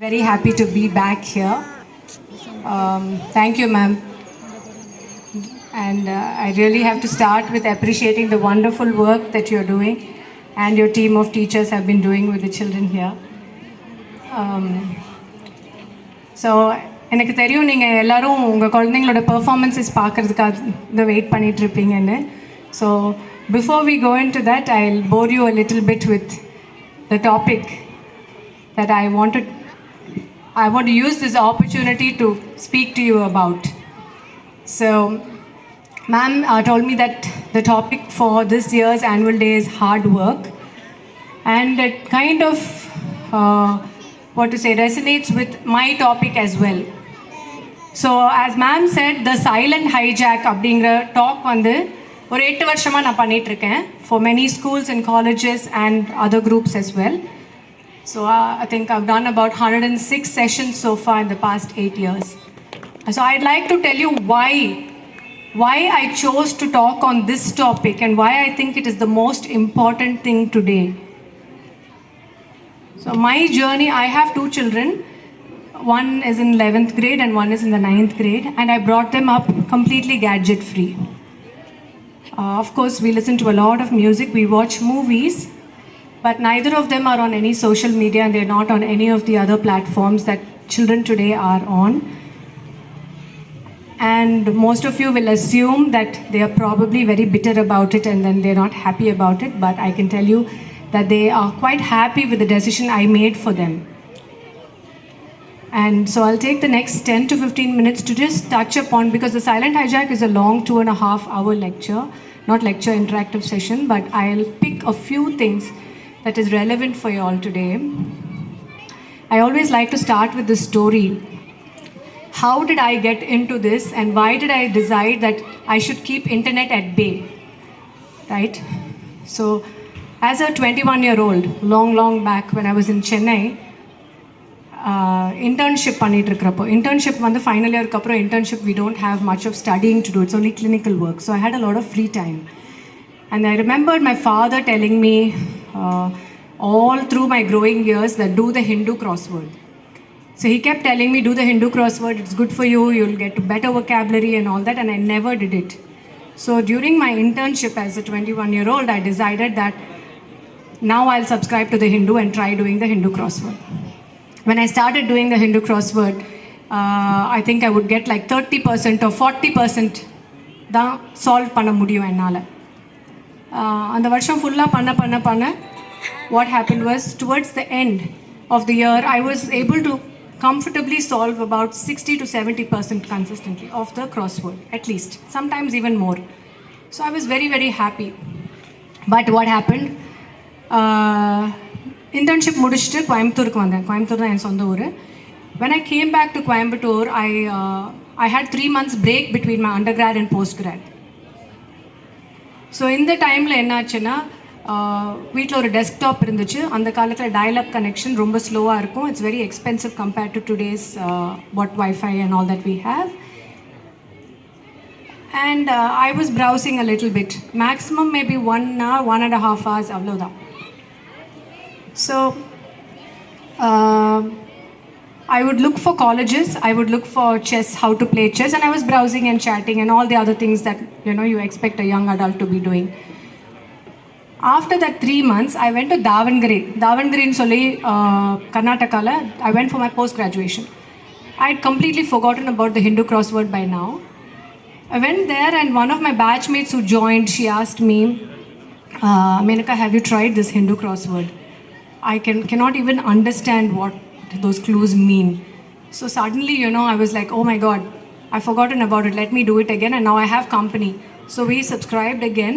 Very happy to be back here. Thank you, ma'am. And I really have to start with appreciating the wonderful work that you're doing and your team of teachers have been doing with the children here. So எனக்கு தெரியும் நீங்கள் எல்லோரும் உங்கள் குழந்தைங்களோட performances பார்க்குறதுக்காக இந்த wait பண்ணிகிட்ருப்பீங்கன்னு. So before we go into that I will bore you a little bit with the topic that I want to use this opportunity to speak to you about. So, ma'am told me that the topic for this year's annual day is hard work, and it kind of, resonates with my topic as well. So, as ma'am said, the silent hijack அப்படிங்கிற talk வந்து ஒரு 8 வருஷமாக நான் பண்ணிகிட்ருக்கேன் for many schools and colleges and other groups as well. So I think I've done about 106 sessions so far in the past 8 years. So I'd like to tell you why I chose to talk on this topic and why I think it is the most important thing today. So my journey, I have 2 children. One is in 11th grade and one is in the 9th grade, and I brought them up completely gadget free. Of course, we listen to a lot of music, we watch movies, but neither of them are on any social media and they're not on any of the other platforms that children today are on. And most of you will assume that they are probably very bitter about it and then they're not happy about it, but I can tell you that they are quite happy with the decision I made for them. And so I'll take the next 10 to 15 minutes to just touch upon, because the silent hijack is a long 2.5 hour lecture, not lecture, interactive session, but I'll pick a few things that is relevant for you all today. I always like to start with the story. How did I get into this and why did I decide that I should keep internet at bay? Right? So, as a 21-year-old, long back when I was in Chennai, internship பண்ணிட்டுருக்கிறப்போ, internship வந்து final year அப்புறம் internship we don't have much of studying to do, it's only clinical work, so I had a lot of free time. And I remembered my father telling me all through my growing years that do the Hindu crossword. So he kept telling me, do the Hindu crossword, it's good for you, you'll get better vocabulary and all that, and I never did it. So during my internship as a 21-year-old, I decided that now I'll subscribe to the Hindu and try doing the Hindu crossword. When I started doing the Hindu crossword, I think I would get like 30% or 40% தான் solve பண்ண முடியும் என்னால். அந்த வருஷம் ஃபுல்லாக பண்ண what happened was, towards the end of the year, I was able to comfortably solve about 60 to 70% consistently of the crossword, at least, sometimes even more. So I was very, very happy. But what happened? Internship முடிச்சுட்டு கோயம்புத்தூருக்கு வந்தேன். கோயம்புத்தூர் தான் என் சொந்த ஊர். When I came back to Coimbatore, I had 3 months break between my undergrad and postgrad. So இந்த டைமில் என்னாச்சுன்னா, வீட்டில் ஒரு டெஸ்க்டாப் இருந்துச்சு. அந்த காலத்தில் டயல்-அப் கனெக்ஷன் ரொம்ப ஸ்லோவாக இருக்கும். It's very expensive compared to today's what wifi and all that we have. And I was browsing a little bit, maximum maybe 1 hour, 1.5 hours, அவ்வளோதான். So I would look for colleges, I would look for chess, how to play chess, and I was browsing and chatting and all the other things that you expect a young adult to be doing. After that 3 months, I went to Davangere in Soli, Karnataka. I went for my post-graduation. I had completely forgotten about the Hindu crossword by now. I went there and one of my batchmates who joined, she asked me, Menaka, have you tried this Hindu crossword? I cannot even understand what those clues mean. So suddenly, I was like, oh my God, I've forgotten about it. Let me do it again. And now I have company. So we subscribed again.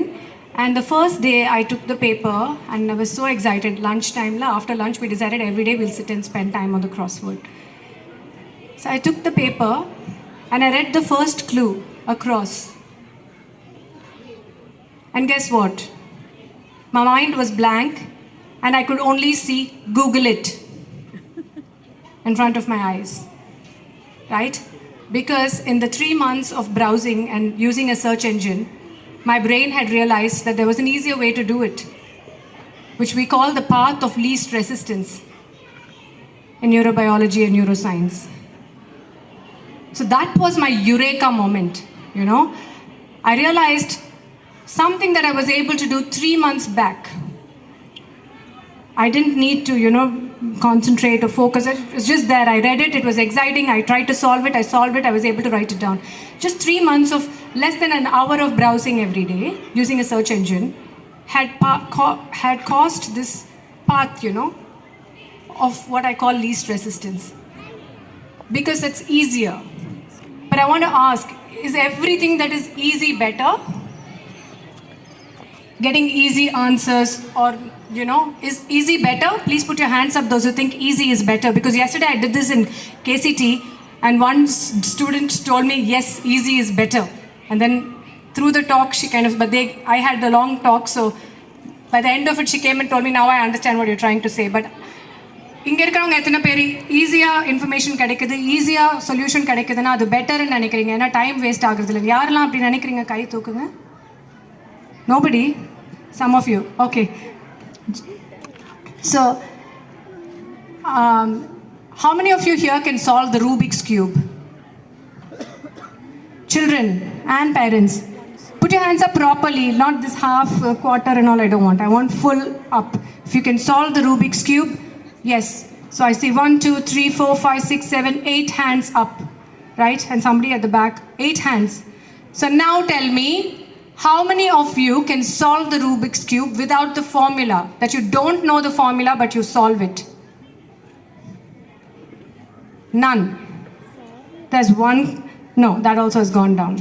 And the first day I took the paper and I was so excited. Lunchtime, after lunch, we decided every day we'll sit and spend time on the crossword. So I took the paper and I read the first clue across. And guess what? My mind was blank and I could only see Google it in front of my eyes, right? Because in the 3 months of browsing and using a search engine, my brain had realized that there was an easier way to do it, which we call the path of least resistance. in neurobiology and neuroscience. So that was my Eureka moment, you know. I realized something that I was able to do 3 months back. I didn't need to, concentrate or focus. It was just there. I read it. It was exciting. I tried to solve it. I solved it. I was able to write it down. Just 3 months of less than an hour of browsing every day using a search engine had caused this path, of what I call least resistance. Because it's easier. But I want to ask, is everything that is easy better? Getting easy answers or, is easy better? Please put your hands up, those who think easy is better. Because yesterday I did this in KCT and one student told me, yes, easy is better. And then through the talk, she I had the long talk, so by the end of it, she came and told me, now I understand what you're trying to say. But இங்க இருக்கிறவங்க எத்தனை பேர் ஈஸியா information கிடைக்குது, ஈஸியா solution கிடைக்குதுன்னா அது பெட்டர்னு நினைக்கிறீங்க? ஏன்னா டைம் வேஸ்ட் ஆகுறது இல்லை. யாரெல்லாம் அப்படி நினைக்கிறீங்க கை தூக்குங்க. Nobody? Some of you. Okay. So, how many of you here can solve the Rubik's Cube? Children and parents. Put your hands up properly, not this half, quarter and all I don't want. I want full up. If you can solve the Rubik's Cube, yes. So I see 1, 2, 3, 4, 5, 6, 7, 8 hands up. Right? And somebody at the back, 8 hands. So now tell me, how many of you can solve the Rubik's Cube without the formula? That you don't know the formula, but you solve it? None. There's one. No, that also has gone down.